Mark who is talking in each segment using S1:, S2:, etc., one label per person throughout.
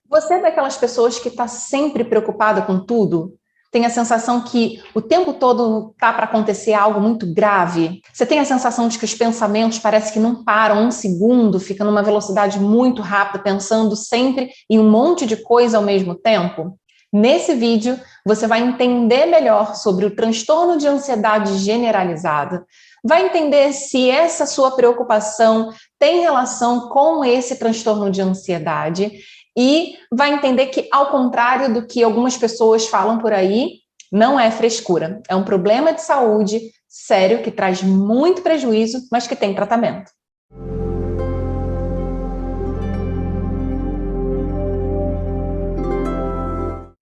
S1: Você é daquelas pessoas que está sempre preocupada com tudo? Tem a sensação que o tempo todo está para acontecer algo muito grave? Você tem a sensação de que os pensamentos parece que não param um segundo, fica numa velocidade muito rápida, pensando sempre em um monte de coisa ao mesmo tempo? Nesse vídeo, você vai entender melhor sobre o transtorno de ansiedade generalizada, vai entender se essa sua preocupação tem relação com esse transtorno de ansiedade e vai entender que, ao contrário do que algumas pessoas falam por aí, não é frescura. É um problema de saúde sério que traz muito prejuízo, mas que tem tratamento.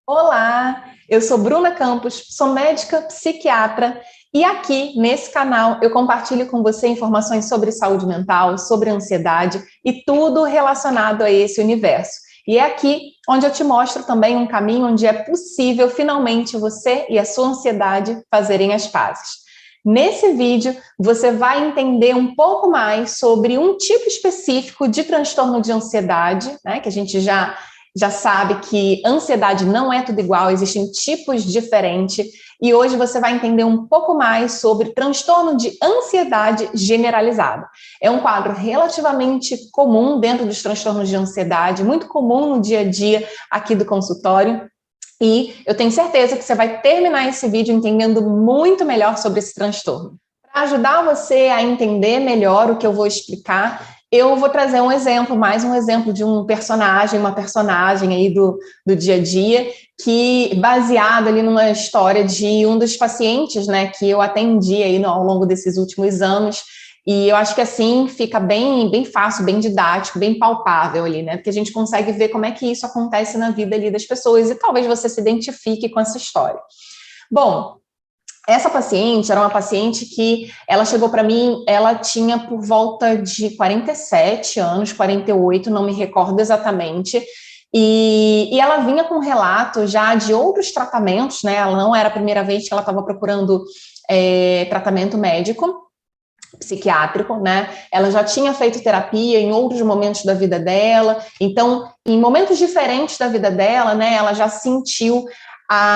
S1: Olá, eu sou Bruna Campos, sou médica psiquiatra e aqui nesse canal eu compartilho com você informações sobre saúde mental, sobre ansiedade e tudo relacionado a esse universo. E é aqui onde eu te mostro também um caminho onde é possível finalmente você e a sua ansiedade fazerem as pazes. Nesse vídeo, você vai entender um pouco mais sobre um tipo específico de transtorno de ansiedade, né, que a gente já sabe que ansiedade não é tudo igual, existem tipos diferentes, e hoje você vai entender um pouco mais sobre transtorno de ansiedade generalizada. É um quadro relativamente comum dentro dos transtornos de ansiedade, muito comum no dia a dia aqui do consultório, e eu tenho certeza que você vai terminar esse vídeo entendendo muito melhor sobre esse transtorno. Para ajudar você a entender melhor o que eu vou explicar, eu vou trazer um exemplo, mais um exemplo de um personagem, uma personagem aí do dia a dia, que baseado ali numa história de um dos pacientes, né, que eu atendi aí ao longo desses últimos anos, e eu acho que assim fica bem fácil, bem didático, bem palpável ali, né, porque a gente consegue ver como é que isso acontece na vida ali das pessoas, e talvez você se identifique com essa história. Bom, essa paciente era uma paciente que ela chegou para mim, ela tinha por volta de 47 anos, 48, não me recordo exatamente, e ela vinha com relato já de outros tratamentos, né? Ela não era a primeira vez que ela estava procurando tratamento médico, psiquiátrico, né? Ela já tinha feito terapia em outros momentos da vida dela, então, em momentos diferentes da vida dela, né, ela já sentiu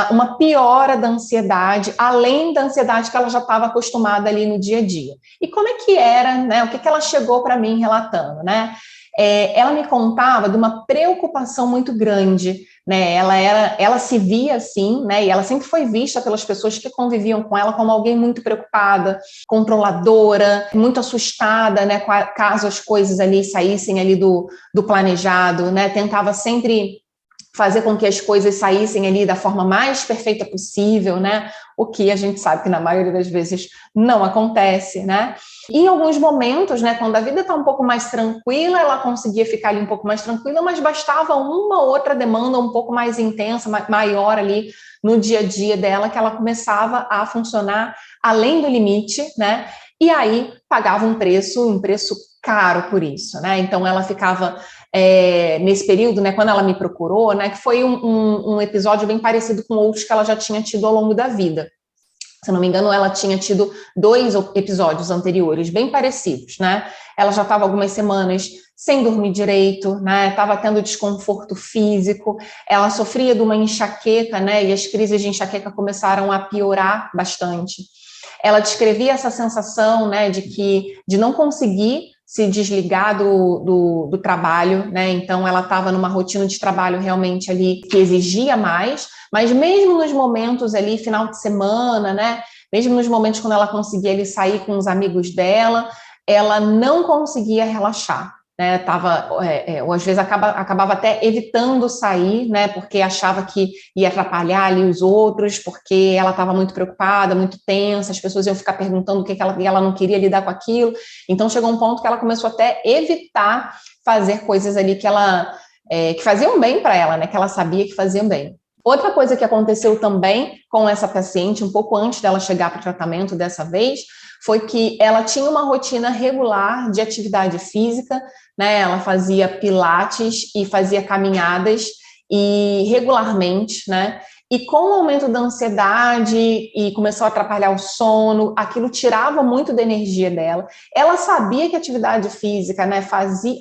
S1: uma piora da ansiedade, além da ansiedade que ela já estava acostumada ali no dia a dia. E como é que era, né? O que ela chegou para mim relatando, né? Ela me contava de uma preocupação muito grande, né? Ela se via assim, né? E ela sempre foi vista pelas pessoas que conviviam com ela como alguém muito preocupada, controladora, muito assustada, né? Caso as coisas ali saíssem ali do planejado, né? Tentava sempre fazer com que as coisas saíssem ali da forma mais perfeita possível, né? O que a gente sabe que na maioria das vezes não acontece, né? E em alguns momentos, né, quando a vida está um pouco mais tranquila, ela conseguia ficar ali um pouco mais tranquila, mas bastava uma outra demanda um pouco mais intensa, maior ali no dia a dia dela, que ela começava a funcionar além do limite, né? E aí pagava um preço caro por isso, né? Então ela ficava nesse período, né, quando ela me procurou, né, que foi um episódio bem parecido com outros que ela já tinha tido ao longo da vida. Se não me engano, ela tinha tido 2 episódios anteriores, bem parecidos, né? Ela já estava algumas semanas sem dormir direito, né? Estava tendo desconforto físico, ela sofria de uma enxaqueca, né? E as crises de enxaqueca começaram a piorar bastante. Ela descrevia essa sensação, né, de não conseguir se desligar do trabalho, né? Então ela estava numa rotina de trabalho realmente ali que exigia mais, mas mesmo nos momentos ali, final de semana, né? Mesmo nos momentos quando ela conseguia ali sair com os amigos dela, ela não conseguia relaxar, né? Ou às vezes acabava até evitando sair, né? Porque achava que ia atrapalhar ali os outros, porque ela estava muito preocupada, muito tensa, as pessoas iam ficar perguntando o que ela não queria lidar com aquilo. Então chegou um ponto que ela começou até a evitar fazer coisas ali que faziam bem para ela, né? Que ela sabia que faziam bem. Outra coisa que aconteceu também com essa paciente, um pouco antes dela chegar para o tratamento dessa vez, foi que ela tinha uma rotina regular de atividade física, né? Ela fazia pilates e fazia caminhadas, e regularmente, né? E com o aumento da ansiedade e começou a atrapalhar o sono, aquilo tirava muito da energia dela. Ela sabia que a atividade física, né,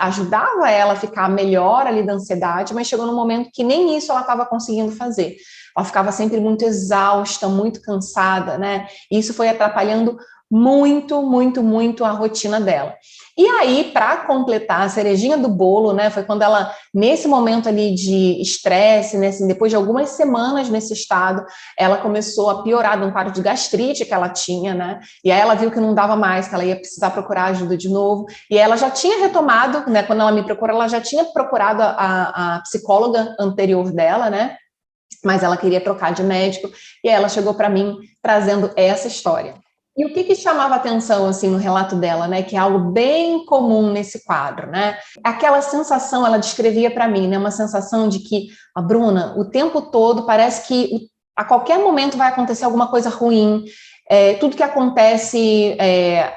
S1: ajudava ela a ficar melhor ali da ansiedade, mas chegou num momento que nem isso ela estava conseguindo fazer. Ela ficava sempre muito exausta, muito cansada, né? E isso foi atrapalhando muito, muito, muito a rotina dela. E aí, para completar a cerejinha do bolo, né, foi quando ela, nesse momento ali de estresse, né, assim, depois de algumas semanas nesse estado, ela começou a piorar de um quadro de gastrite que ela tinha, né, e aí ela viu que não dava mais, que ela ia precisar procurar ajuda de novo, e ela já tinha retomado, né, quando ela me procurou, ela já tinha procurado a psicóloga anterior dela, né, mas ela queria trocar de médico, e aí ela chegou para mim trazendo essa história. E o que chamava atenção, assim, no relato dela, né, que é algo bem comum nesse quadro, né, aquela sensação, ela descrevia para mim, né, uma sensação de que, a Bruna, o tempo todo parece que a qualquer momento vai acontecer alguma coisa ruim, tudo que acontece,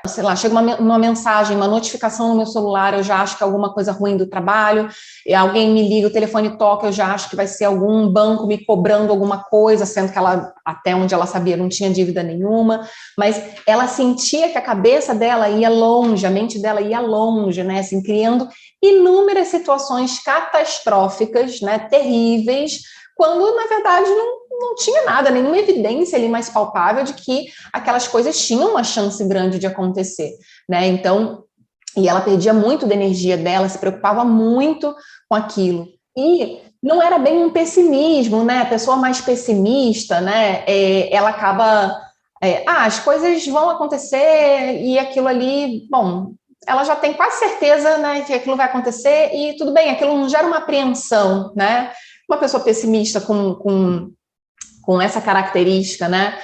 S1: sei lá, chega uma mensagem, uma notificação no meu celular, eu já acho que é alguma coisa ruim do trabalho, e alguém me liga, o telefone toca, eu já acho que vai ser algum banco me cobrando alguma coisa, sendo que ela, até onde ela sabia, não tinha dívida nenhuma, mas ela sentia que a cabeça dela ia longe, a mente dela ia longe, né, assim, criando inúmeras situações catastróficas, né, terríveis, quando, na verdade, não tinha nada, nenhuma evidência ali mais palpável de que aquelas coisas tinham uma chance grande de acontecer, né? Então, e ela perdia muito da energia dela, se preocupava muito com aquilo. E não era bem um pessimismo, né? A pessoa mais pessimista, né? Ela acaba, as coisas vão acontecer e aquilo ali, bom, ela já tem quase certeza, né, que aquilo vai acontecer e tudo bem, aquilo não gera uma apreensão, né? Uma pessoa pessimista com essa característica, né?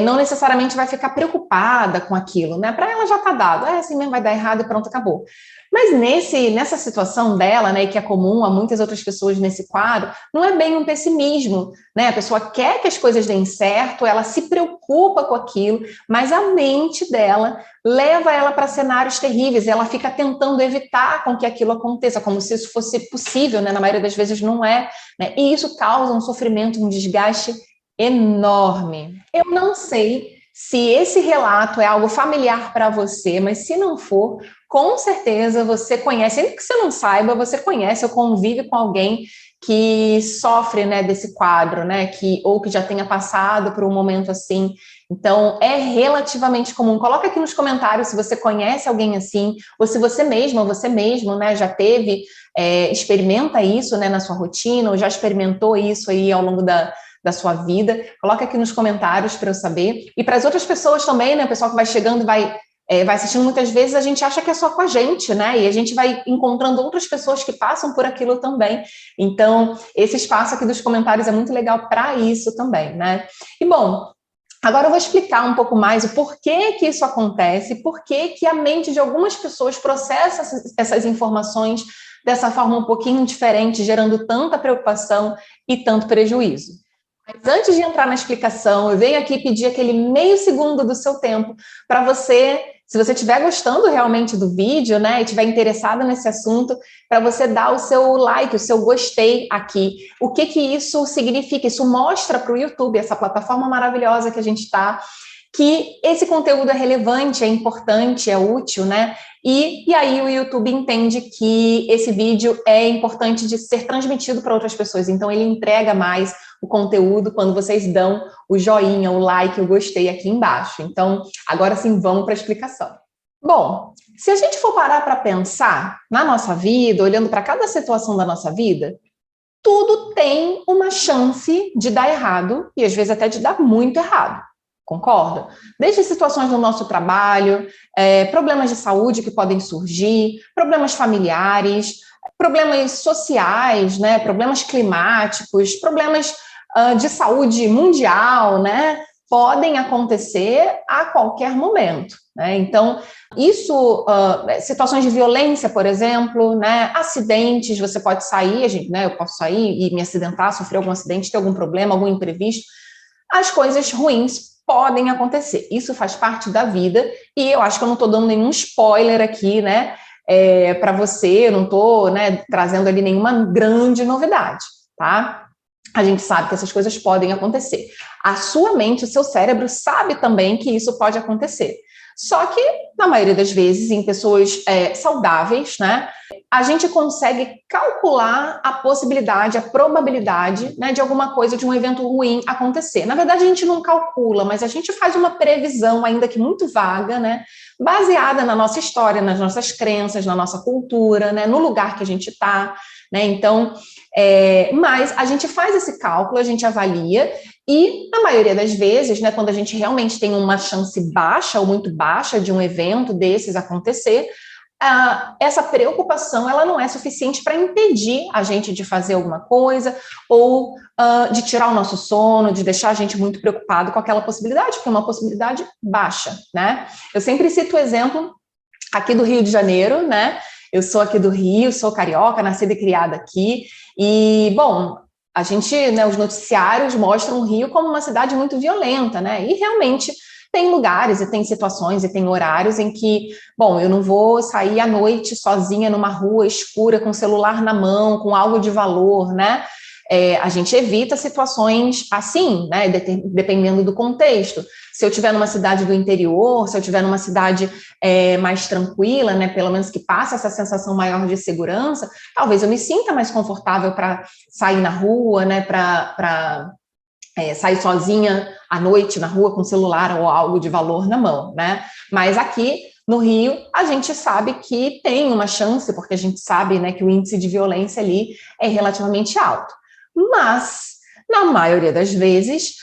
S1: Não necessariamente vai ficar preocupada com aquilo, né? Para ela já está dado, assim mesmo vai dar errado e pronto, acabou. Mas nessa situação dela, né, que é comum a muitas outras pessoas nesse quadro, não é bem um pessimismo, né? A pessoa quer que as coisas deem certo, ela se preocupa com aquilo, mas a mente dela leva ela para cenários terríveis, ela fica tentando evitar com que aquilo aconteça, como se isso fosse possível, né? Na maioria das vezes não é, né? E isso causa um sofrimento, um desgaste enorme. Eu não sei se esse relato é algo familiar para você, mas se não for, com certeza você conhece, ainda que você não saiba, você conhece ou convive com alguém que sofre, né, desse quadro, né, ou que já tenha passado por um momento assim. Então, é relativamente comum. Coloca aqui nos comentários se você conhece alguém assim, ou se você mesma, ou você mesmo, né, já teve, experimenta isso, né, na sua rotina, ou já experimentou isso aí ao longo da sua vida. Coloca aqui nos comentários para eu saber. E para as outras pessoas também, né, o pessoal que vai chegando vai assistindo muitas vezes, a gente acha que é só com a gente, né? E a gente vai encontrando outras pessoas que passam por aquilo também. Então, esse espaço aqui dos comentários é muito legal para isso também, né? E, bom, agora eu vou explicar um pouco mais o porquê que isso acontece, porquê que a mente de algumas pessoas processa essas informações dessa forma um pouquinho diferente, gerando tanta preocupação e tanto prejuízo. Mas antes de entrar na explicação, eu venho aqui pedir aquele meio segundo do seu tempo para você, se você estiver gostando realmente do vídeo, né, e estiver interessado nesse assunto, para você dar o seu like, o seu gostei aqui. O que isso significa? Isso mostra para o YouTube, essa plataforma maravilhosa que a gente está, que esse conteúdo é relevante, é importante, é útil, né? E aí o YouTube entende que esse vídeo é importante de ser transmitido para outras pessoas, então ele entrega mais o conteúdo quando vocês dão o joinha, o like, o gostei aqui embaixo. Então, agora sim, vamos para a explicação. Bom, se a gente for parar para pensar na nossa vida, olhando para cada situação da nossa vida, tudo tem uma chance de dar errado e às vezes até de dar muito errado. Concorda? Desde situações no nosso trabalho, problemas de saúde que podem surgir, problemas familiares, problemas sociais, né, problemas climáticos, problemas de saúde mundial, né, podem acontecer a qualquer momento, né? Então, isso, situações de violência, por exemplo, né, acidentes, você pode sair, né, eu posso sair e me acidentar, sofrer algum acidente, ter algum problema, algum imprevisto, as coisas ruins podem acontecer. Isso faz parte da vida e eu acho que eu não estou dando nenhum spoiler aqui, né, para você, eu não estou, né, trazendo ali nenhuma grande novidade, tá? A gente sabe que essas coisas podem acontecer. A sua mente, o seu cérebro sabe também que isso pode acontecer. Só que, na maioria das vezes, em pessoas saudáveis, né, a gente consegue calcular a possibilidade, a probabilidade, né, de alguma coisa, de um evento ruim acontecer. Na verdade, a gente não calcula, mas a gente faz uma previsão, ainda que muito vaga, né, baseada na nossa história, nas nossas crenças, na nossa cultura, né, no lugar que a gente está, né, então... mas a gente faz esse cálculo, a gente avalia, e na maioria das vezes, né, quando a gente realmente tem uma chance baixa ou muito baixa de um evento desses acontecer, essa preocupação ela não é suficiente para impedir a gente de fazer alguma coisa ou de tirar o nosso sono, de deixar a gente muito preocupado com aquela possibilidade, porque é uma possibilidade baixa, né? Eu sempre cito o exemplo aqui do Rio de Janeiro, né? Eu sou aqui do Rio, sou carioca, nascida e criada aqui, e, bom, a gente, né, os noticiários mostram o Rio como uma cidade muito violenta, né, e realmente tem lugares e tem situações e tem horários em que, bom, eu não vou sair à noite sozinha numa rua escura com o celular na mão, com algo de valor, né, a gente evita situações assim, né, dependendo do contexto. Se eu estiver numa cidade do interior, se eu estiver numa cidade mais tranquila, né, pelo menos que passe essa sensação maior de segurança, talvez eu me sinta mais confortável para sair na rua, né, para sair sozinha à noite na rua com o celular ou algo de valor na mão, né? Mas aqui no Rio, a gente sabe que tem uma chance, porque a gente sabe, né, que o índice de violência ali é relativamente alto. Mas, na maioria das vezes,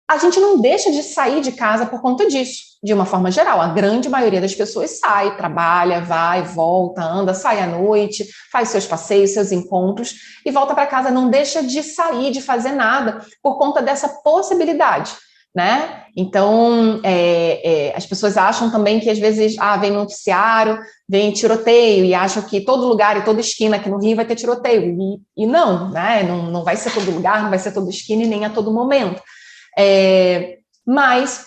S1: a gente não deixa de sair de casa por conta disso, de uma forma geral. A grande maioria das pessoas sai, trabalha, vai, volta, anda, sai à noite, faz seus passeios, seus encontros e volta para casa, não deixa de sair, de fazer nada por conta dessa possibilidade, né? Então, as pessoas acham também que às vezes vem noticiário, vem tiroteio e acham que todo lugar e toda esquina aqui no Rio vai ter tiroteio. E não, né? Não vai ser todo lugar, não vai ser toda esquina e nem a todo momento. Mas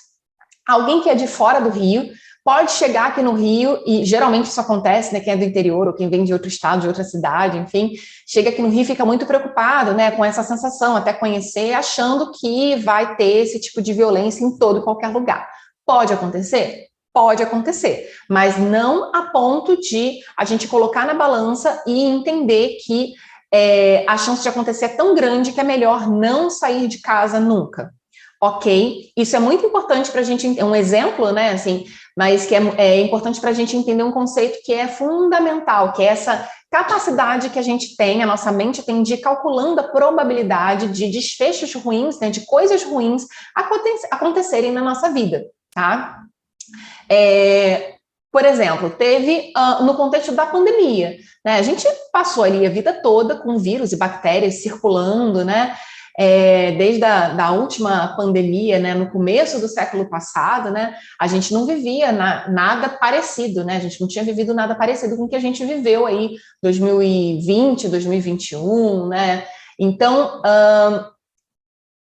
S1: alguém que é de fora do Rio pode chegar aqui no Rio, e geralmente isso acontece, né, quem é do interior ou quem vem de outro estado, de outra cidade, enfim, chega aqui no Rio e fica muito preocupado, né, com essa sensação, até conhecer, achando que vai ter esse tipo de violência em todo e qualquer lugar. Pode acontecer? Pode acontecer, mas não a ponto de a gente colocar na balança e entender que a chance de acontecer é tão grande que é melhor não sair de casa nunca. Ok, isso é muito importante para a gente, é um exemplo, né, assim, mas que é importante para a gente entender um conceito que é fundamental, que é essa capacidade que a gente tem, a nossa mente tem de ir calculando a probabilidade de desfechos ruins, né, de coisas ruins acontecerem na nossa vida, tá? Por exemplo, teve no contexto da pandemia, né, a gente passou ali a vida toda com vírus e bactérias circulando, né, desde a última pandemia, né, no começo do século passado, né, a gente não vivia nada parecido, né, a gente não tinha vivido nada parecido com o que a gente viveu aí 2020, 2021, né, então,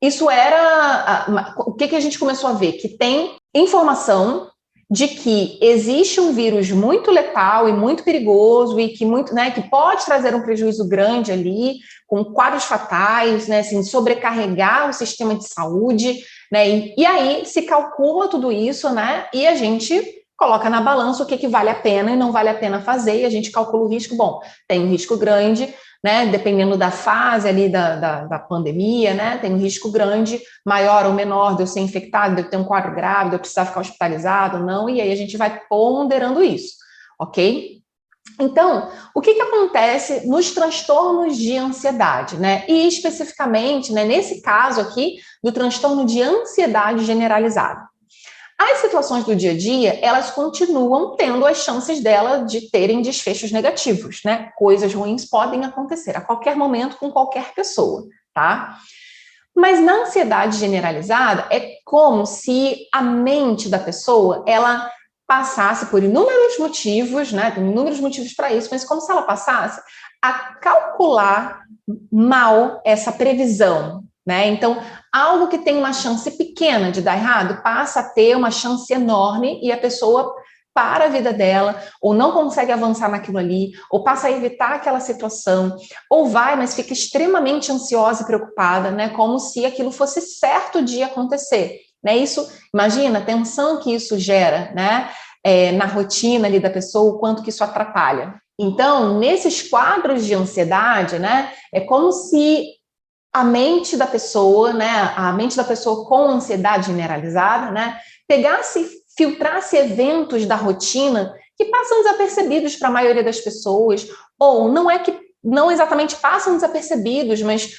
S1: isso era, o que a gente começou a ver? Que tem informação de que existe um vírus muito letal e muito perigoso e que que pode trazer um prejuízo grande ali, com quadros fatais, né, assim, sobrecarregar o sistema de saúde, né, e aí se calcula tudo isso, né, e a gente coloca na balança o que vale a pena e não vale a pena fazer, e a gente calcula o risco, bom, tem um risco grande, né, dependendo da fase ali da pandemia, né, tem um risco grande, maior ou menor de eu ser infectado, de eu ter um quadro grave, de eu precisar ficar hospitalizado ou não, e aí a gente vai ponderando isso, ok? Então, o que acontece nos transtornos de ansiedade, né? E especificamente, né, nesse caso aqui, do transtorno de ansiedade generalizada. As situações do dia a dia, elas continuam tendo as chances dela de terem desfechos negativos, né? Coisas ruins podem acontecer a qualquer momento com qualquer pessoa, tá? Mas na ansiedade generalizada, é como se a mente da pessoa, ela passasse por inúmeros motivos, né? Tem inúmeros motivos para isso, mas como se ela passasse a calcular mal essa previsão, né? Então, algo que tem uma chance pequena de dar errado passa a ter uma chance enorme e a pessoa para a vida dela, ou não consegue avançar naquilo ali, ou passa a evitar aquela situação, ou vai, mas fica extremamente ansiosa e preocupada, né? Como se aquilo fosse certo de acontecer, né? Isso, imagina a tensão que isso gera, né? Na rotina ali da pessoa, o quanto que isso atrapalha. Então, nesses quadros de ansiedade, né? É como se a mente da pessoa, né? A mente da pessoa com ansiedade generalizada, né? Pegasse, filtrasse eventos da rotina que passam desapercebidos para a maioria das pessoas, ou não é que não exatamente passam desapercebidos, mas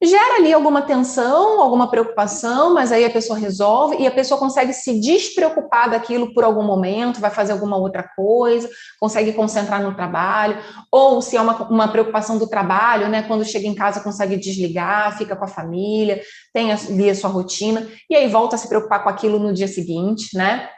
S1: gera ali alguma tensão, alguma preocupação, mas aí a pessoa resolve e a pessoa consegue se despreocupar daquilo por algum momento, vai fazer alguma outra coisa, consegue concentrar no trabalho, ou se é uma preocupação do trabalho, né, quando chega em casa consegue desligar, fica com a família, tem ali a sua rotina, e aí volta a se preocupar com aquilo no dia seguinte, né?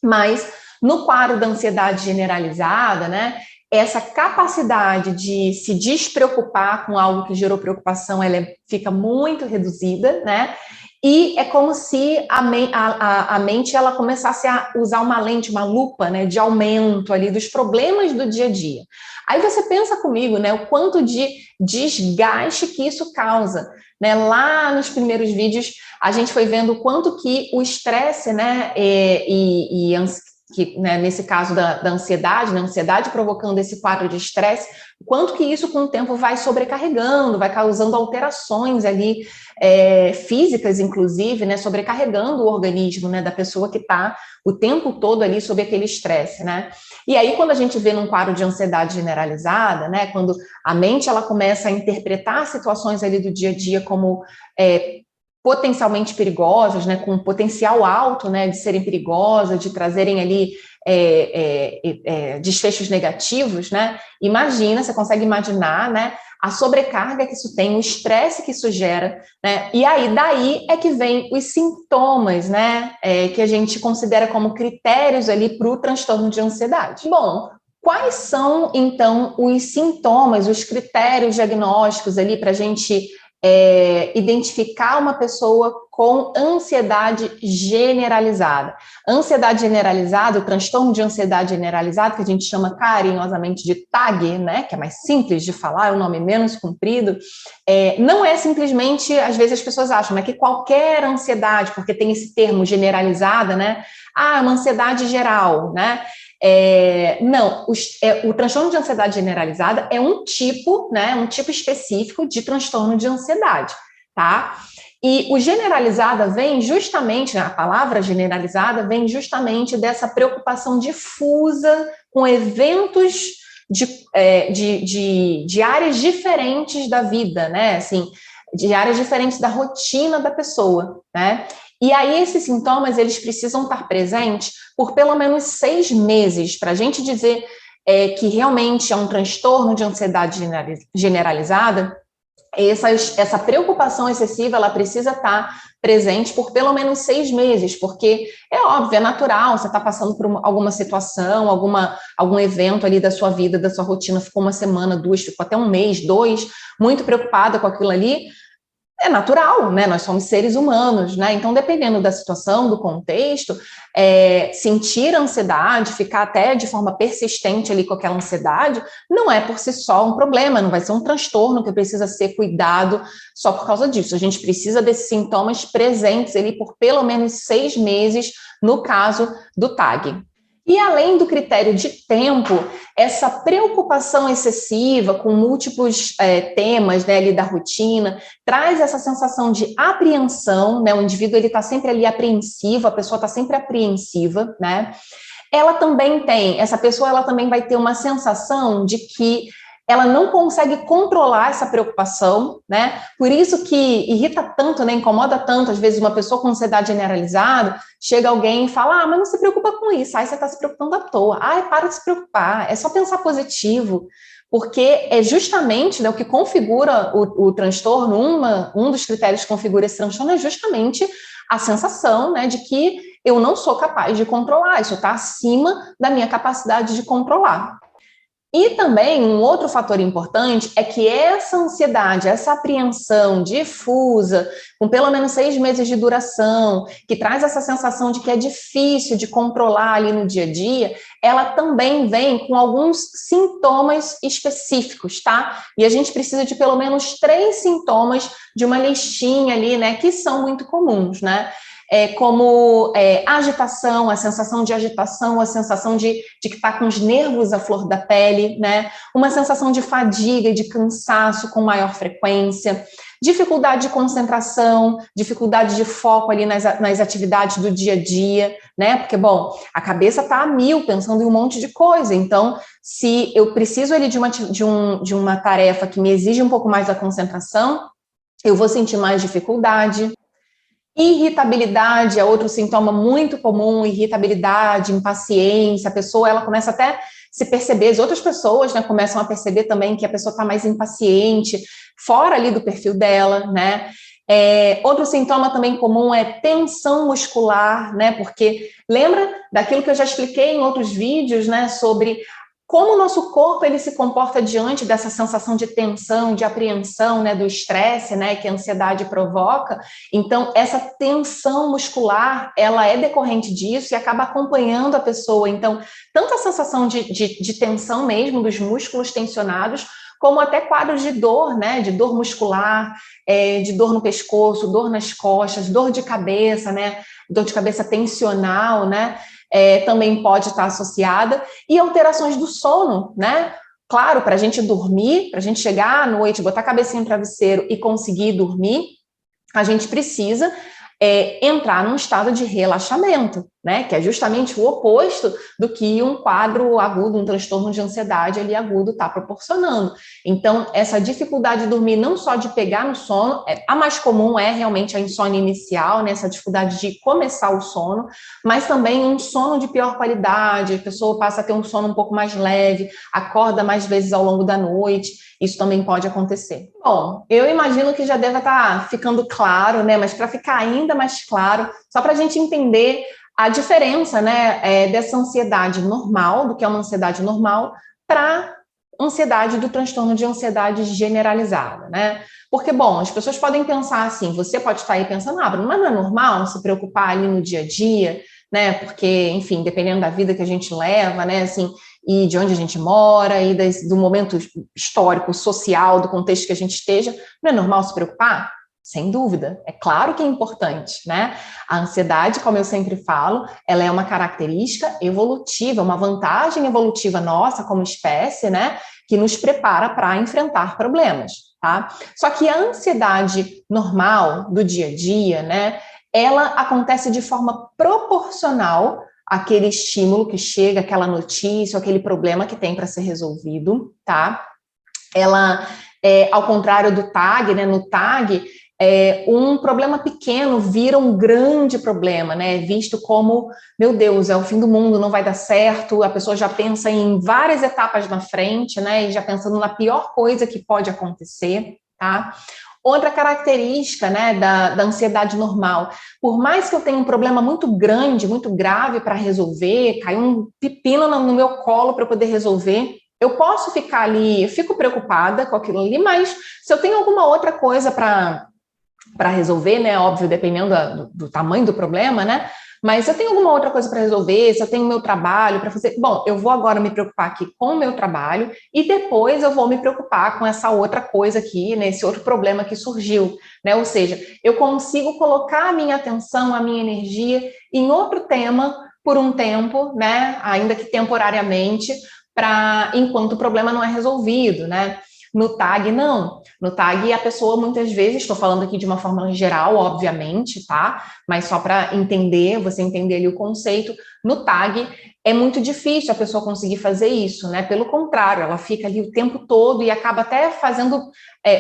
S1: Mas no quadro da ansiedade generalizada, né, essa capacidade de se despreocupar com algo que gerou preocupação, ela fica muito reduzida, né? E é como se a mente ela começasse a usar uma lente, uma lupa, né, de aumento ali dos problemas do dia a dia. Aí você pensa comigo, né, o quanto de desgaste que isso causa, né? Lá nos primeiros vídeos a gente foi vendo o quanto que o estresse, né, que, né, nesse caso da ansiedade, né, ansiedade provocando esse quadro de estresse, quanto que isso com o tempo vai sobrecarregando, vai causando alterações ali físicas, inclusive, né, sobrecarregando o organismo, né, da pessoa que está o tempo todo ali sob aquele estresse, né? E aí quando a gente vê num quadro de ansiedade generalizada, né, quando a mente ela começa a interpretar situações ali do dia a dia como potencialmente perigosas, né, com potencial alto, né, de serem perigosas, de trazerem ali desfechos negativos, né? Imagina, você consegue imaginar, né, a sobrecarga que isso tem, o estresse que isso gera, né? E aí daí é que vem os sintomas, né, que a gente considera como critérios ali para o transtorno de ansiedade. Bom, quais são então os sintomas, os critérios diagnósticos ali para a gente identificar uma pessoa com ansiedade generalizada? Ansiedade generalizada, o transtorno de ansiedade generalizada, que a gente chama carinhosamente de TAG, né, que é mais simples de falar, é um nome menos comprido, não é simplesmente, às vezes as pessoas acham, né, que qualquer ansiedade, porque tem esse termo generalizada, né, uma ansiedade geral, né, não, o transtorno de ansiedade generalizada é um tipo, né, um tipo específico de transtorno de ansiedade, tá? E o generalizada vem justamente, né, a palavra generalizada vem justamente dessa preocupação difusa com eventos de áreas diferentes da vida, né, assim, de áreas diferentes da rotina da pessoa, né? E aí esses sintomas, eles precisam estar presentes por pelo menos 6 meses, para a gente dizer que realmente é um transtorno de ansiedade generalizada. Essa preocupação excessiva, ela precisa estar presente por pelo menos 6 meses, porque é óbvio, é natural, você está passando por alguma situação, algum evento ali da sua vida, da sua rotina, ficou uma semana, 2, ficou até um mês, 2, muito preocupada com aquilo ali. É natural, né? Nós somos seres humanos, né? Então, dependendo da situação, do contexto, sentir ansiedade, ficar até de forma persistente ali com aquela ansiedade, não é por si só um problema, não vai ser um transtorno que precisa ser cuidado só por causa disso. A gente precisa desses sintomas presentes ali por pelo menos 6 meses, no caso do TAG. E além do critério de tempo, essa preocupação excessiva com múltiplos temas, né, ali da rotina, traz essa sensação de apreensão, né? O indivíduo ele está sempre ali apreensivo, a pessoa está sempre apreensiva, né? Essa pessoa ela também vai ter uma sensação de que ela não consegue controlar essa preocupação, né? Por isso que irrita tanto, né? Incomoda tanto, às vezes, uma pessoa com ansiedade generalizada, chega alguém e fala, mas não se preocupa com isso, aí você está se preocupando à toa. Para de se preocupar, é só pensar positivo, porque é justamente, né, o que configura o transtorno, um dos critérios que configura esse transtorno é justamente a sensação, né, de que eu não sou capaz de controlar, isso está acima da minha capacidade de controlar. E também um outro fator importante é que essa ansiedade, essa apreensão difusa, com pelo menos 6 meses de duração, que traz essa sensação de que é difícil de controlar ali no dia a dia, ela também vem com alguns sintomas específicos, tá? E a gente precisa de pelo menos 3 sintomas de uma listinha ali, né, que são muito comuns, né? Como agitação, a sensação de agitação, a sensação de que está com os nervos à flor da pele, né? Uma sensação de fadiga e de cansaço com maior frequência, dificuldade de concentração, dificuldade de foco ali nas atividades do dia a dia, né? Porque, bom, a cabeça está a mil, pensando em um monte de coisa, então, se eu preciso ali de uma tarefa que me exige um pouco mais da concentração, eu vou sentir mais dificuldade. Irritabilidade é outro sintoma muito comum, irritabilidade, impaciência, a pessoa ela começa até a se perceber, as outras pessoas, né, começam a perceber também que a pessoa está mais impaciente, fora ali do perfil dela, né? Outro sintoma também comum é tensão muscular, né? Porque lembra daquilo que eu já expliquei em outros vídeos, né? Sobre como o nosso corpo ele se comporta diante dessa sensação de tensão, de apreensão, né, do estresse, né, que a ansiedade provoca. Então, essa tensão muscular, ela é decorrente disso e acaba acompanhando a pessoa. Então, tanto a sensação de tensão mesmo, dos músculos tensionados, como até quadros de dor, né, de dor muscular, de dor no pescoço, dor nas costas, dor de cabeça, né, dor de cabeça tensional, né, também pode estar associada, e alterações do sono, né? Claro, para a gente dormir, para a gente chegar à noite, botar a cabecinha no travesseiro e conseguir dormir, a gente precisa entrar num estado de relaxamento, né? Que é justamente o oposto do que um quadro agudo, um transtorno de ansiedade ali agudo está proporcionando. Então, essa dificuldade de dormir, não só de pegar no sono, a mais comum é realmente a insônia inicial, né? Essa dificuldade de começar o sono, mas também um sono de pior qualidade, a pessoa passa a ter um sono um pouco mais leve, acorda mais vezes ao longo da noite, isso também pode acontecer. Bom, eu imagino que já deve estar ficando claro, né? Mas para ficar ainda mais claro, só para a gente entender a diferença, né, dessa ansiedade normal, do que é uma ansiedade normal, para ansiedade do transtorno de ansiedade generalizada, né? Porque, bom, as pessoas podem pensar assim, você pode estar aí pensando, Bruno, mas não é normal se preocupar ali no dia a dia, né? Porque, enfim, dependendo da vida que a gente leva, né, assim, e de onde a gente mora, e do momento histórico, social, do contexto que a gente esteja, não é normal se preocupar? Sem dúvida, é claro que é importante, né? A ansiedade, como eu sempre falo, ela é uma característica evolutiva, uma vantagem evolutiva nossa como espécie, né? Que nos prepara para enfrentar problemas, tá? Só que a ansiedade normal do dia a dia, né? Ela acontece de forma proporcional àquele estímulo que chega, aquela notícia, aquele problema que tem para ser resolvido, tá? Ela, ao contrário do TAG, né? No TAG, um problema pequeno vira um grande problema, né? Visto como, meu Deus, é o fim do mundo, não vai dar certo, a pessoa já pensa em várias etapas na frente, né? E já pensando na pior coisa que pode acontecer, tá? Outra característica, né, da ansiedade normal, por mais que eu tenha um problema muito grande, muito grave para resolver, caiu um pepino no meu colo para eu poder resolver, eu posso ficar ali, eu fico preocupada com aquilo ali, mas se eu tenho alguma outra coisa para resolver, né? Óbvio, dependendo do tamanho do problema, né? Mas se eu tenho alguma outra coisa para resolver, se eu tenho meu trabalho para fazer, bom, eu vou agora me preocupar aqui com o meu trabalho e depois eu vou me preocupar com essa outra coisa aqui, né? Esse outro problema que surgiu, né? Ou seja, eu consigo colocar a minha atenção, a minha energia em outro tema por um tempo, né? Ainda que temporariamente, enquanto o problema não é resolvido, né? No TAG, não. No TAG, a pessoa, muitas vezes, estou falando aqui de uma forma geral, obviamente, tá? Mas só para entender, você entender ali o conceito, no TAG é muito difícil a pessoa conseguir fazer isso, né? Pelo contrário, ela fica ali o tempo todo e acaba até fazendo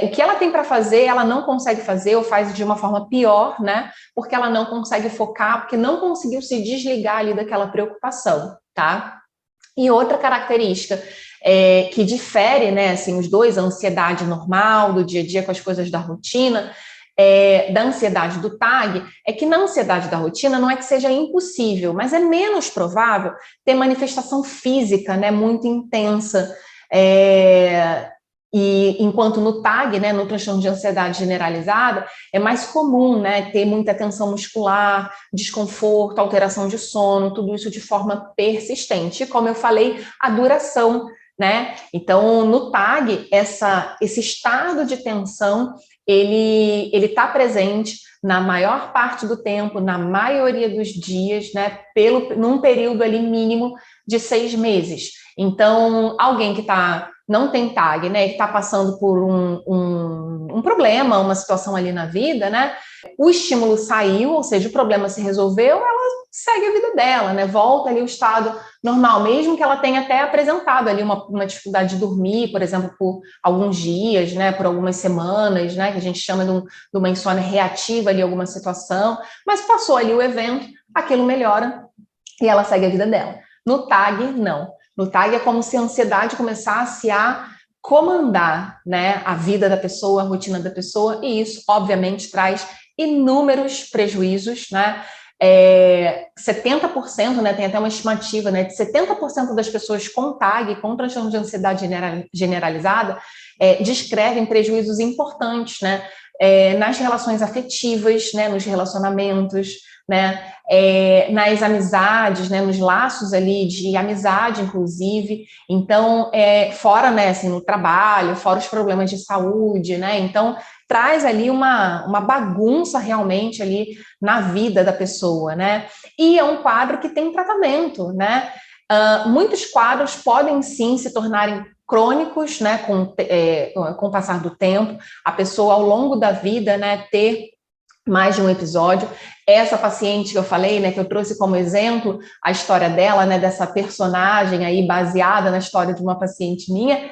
S1: o que ela tem para fazer, ela não consegue fazer ou faz de uma forma pior, né? Porque ela não consegue focar, porque não conseguiu se desligar ali daquela preocupação, tá? E outra característica que difere, né, assim, os dois, a ansiedade normal do dia a dia com as coisas da rotina, da ansiedade do TAG, é que na ansiedade da rotina não é que seja impossível, mas é menos provável ter manifestação física, né, muito intensa. E enquanto no TAG, né, no transtorno de ansiedade generalizada, é mais comum, né, ter muita tensão muscular, desconforto, alteração de sono, tudo isso de forma persistente. E como eu falei, a duração, né? Então, no TAG, esse estado de tensão, ele está presente na maior parte do tempo, na maioria dos dias, né, num período ali mínimo de 6 meses. Então, alguém que não tem TAG, né, que está passando por um problema, uma situação ali na vida, né, o estímulo saiu, ou seja, o problema se resolveu, ela segue a vida dela, né, volta ali ao estado normal, mesmo que ela tenha até apresentado ali uma dificuldade de dormir, por exemplo, por alguns dias, né, por algumas semanas, né, que a gente chama de uma insônia reativa ali, alguma situação, mas passou ali o evento, aquilo melhora e ela segue a vida dela. No TAG, não. No TAG é como se a ansiedade começasse a comandar, né, a vida da pessoa, a rotina da pessoa, e isso, obviamente, traz inúmeros prejuízos, né? 70%, né, tem até uma estimativa, né, de 70% das pessoas com TAG, com transtorno de ansiedade generalizada, descrevem prejuízos importantes, né, nas relações afetivas, né, nos relacionamentos, né, nas amizades, né, nos laços ali de amizade, inclusive. Então, fora, né, assim, no trabalho, fora os problemas de saúde, né, então traz ali uma bagunça realmente ali na vida da pessoa, né, e é um quadro que tem tratamento, né, muitos quadros podem sim se tornarem crônicos, né, com o passar do tempo, a pessoa ao longo da vida, né, ter mais de um episódio. Essa paciente que eu falei, né, que eu trouxe como exemplo, a história dela, né, dessa personagem aí baseada na história de uma paciente minha,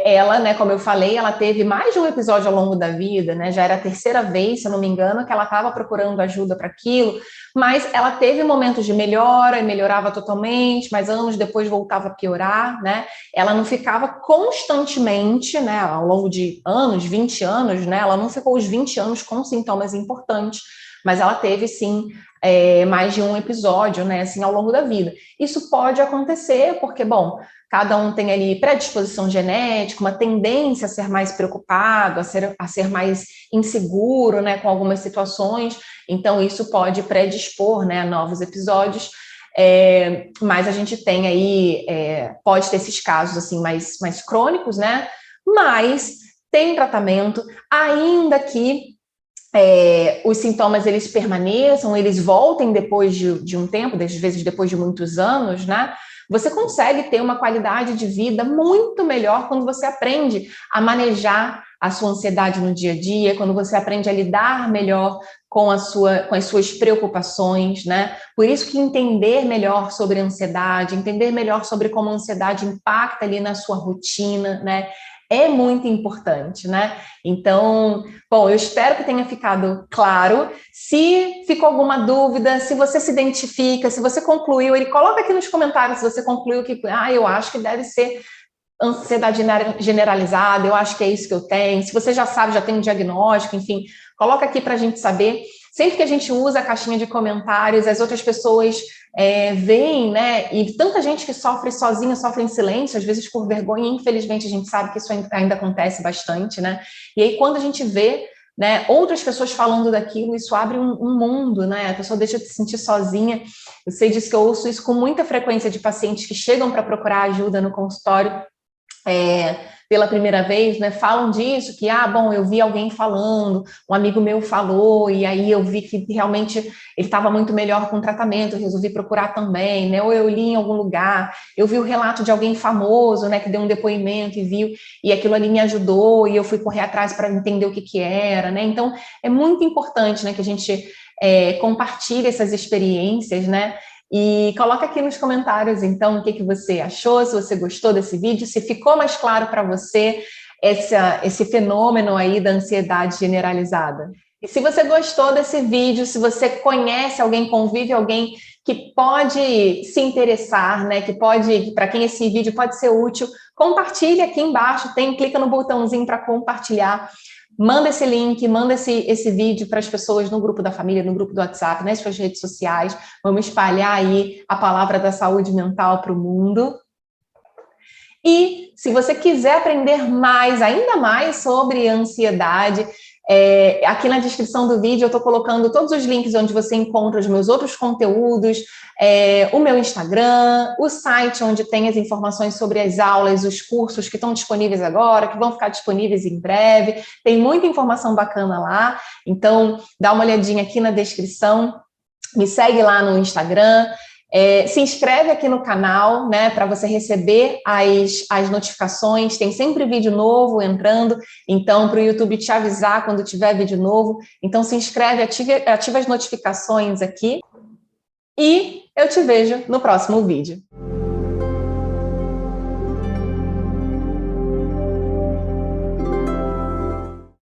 S1: ela, né, como eu falei, ela teve mais de um episódio ao longo da vida, né, já era a terceira vez, se eu não me engano, que ela estava procurando ajuda para aquilo, mas ela teve momentos de melhora e melhorava totalmente, mas anos depois voltava a piorar, né, ela não ficava constantemente, né, ao longo de anos, 20 anos, né, ela não ficou os 20 anos com sintomas importantes, mas ela teve, sim, mais de um episódio, né, assim, ao longo da vida. Isso pode acontecer porque, bom, cada um tem ali predisposição genética, uma tendência a ser mais preocupado, a ser mais inseguro, né, com algumas situações, então isso pode predispor, né, a novos episódios, mas a gente tem aí, pode ter esses casos, assim, mais crônicos, né, mas tem tratamento, ainda que os sintomas eles permaneçam, eles voltem depois de um tempo, às vezes depois de muitos anos, né? Você consegue ter uma qualidade de vida muito melhor quando você aprende a manejar a sua ansiedade no dia a dia, quando você aprende a lidar melhor com as suas preocupações, né? Por isso que entender melhor sobre a ansiedade, entender melhor sobre como a ansiedade impacta ali na sua rotina, né? É muito importante, né? Então, bom, eu espero que tenha ficado claro. Se ficou alguma dúvida, se você se identifica, se você concluiu, ele coloca aqui nos comentários se você concluiu que, eu acho que deve ser ansiedade generalizada, eu acho que é isso que eu tenho. Se você já sabe, já tem um diagnóstico, enfim, coloca aqui para a gente saber. Sempre que a gente usa a caixinha de comentários, as outras pessoas veem, né? E tanta gente que sofre sozinha, sofre em silêncio, às vezes por vergonha, e infelizmente a gente sabe que isso ainda acontece bastante, né? E aí quando a gente vê, né, outras pessoas falando daquilo, isso abre um mundo, né? A pessoa deixa de se sentir sozinha. Eu sei disso, que eu ouço isso com muita frequência de pacientes que chegam para procurar ajuda no consultório, pela primeira vez, né, falam disso, que, bom, eu vi alguém falando, um amigo meu falou, e aí eu vi que realmente ele estava muito melhor com o tratamento, eu resolvi procurar também, né, ou eu li em algum lugar, eu vi o relato de alguém famoso, né, que deu um depoimento e viu, e aquilo ali me ajudou, e eu fui correr atrás para entender o que era, né, então é muito importante, né, que a gente compartilhe essas experiências, né, e coloca aqui nos comentários, então, o que você achou, se você gostou desse vídeo, se ficou mais claro para você esse fenômeno aí da ansiedade generalizada. E se você gostou desse vídeo, se você conhece alguém, convive alguém que pode se interessar, né, que pode, para quem esse vídeo pode ser útil, compartilhe aqui embaixo, clica no botãozinho para compartilhar. Manda esse link, manda esse vídeo para as pessoas no grupo da família, no grupo do WhatsApp, nas suas redes sociais. Vamos espalhar aí a palavra da saúde mental para o mundo. E se você quiser aprender mais, ainda mais sobre ansiedade, aqui na descrição do vídeo eu estou colocando todos os links onde você encontra os meus outros conteúdos, o meu Instagram, o site onde tem as informações sobre as aulas, os cursos que estão disponíveis agora, que vão ficar disponíveis em breve. Tem muita informação bacana lá, então dá uma olhadinha aqui na descrição, me segue lá no Instagram. Se inscreve aqui no canal, né, para você receber as notificações. Tem sempre vídeo novo entrando, então para o YouTube te avisar quando tiver vídeo novo. Então se inscreve, ativa as notificações aqui e eu te vejo no próximo vídeo.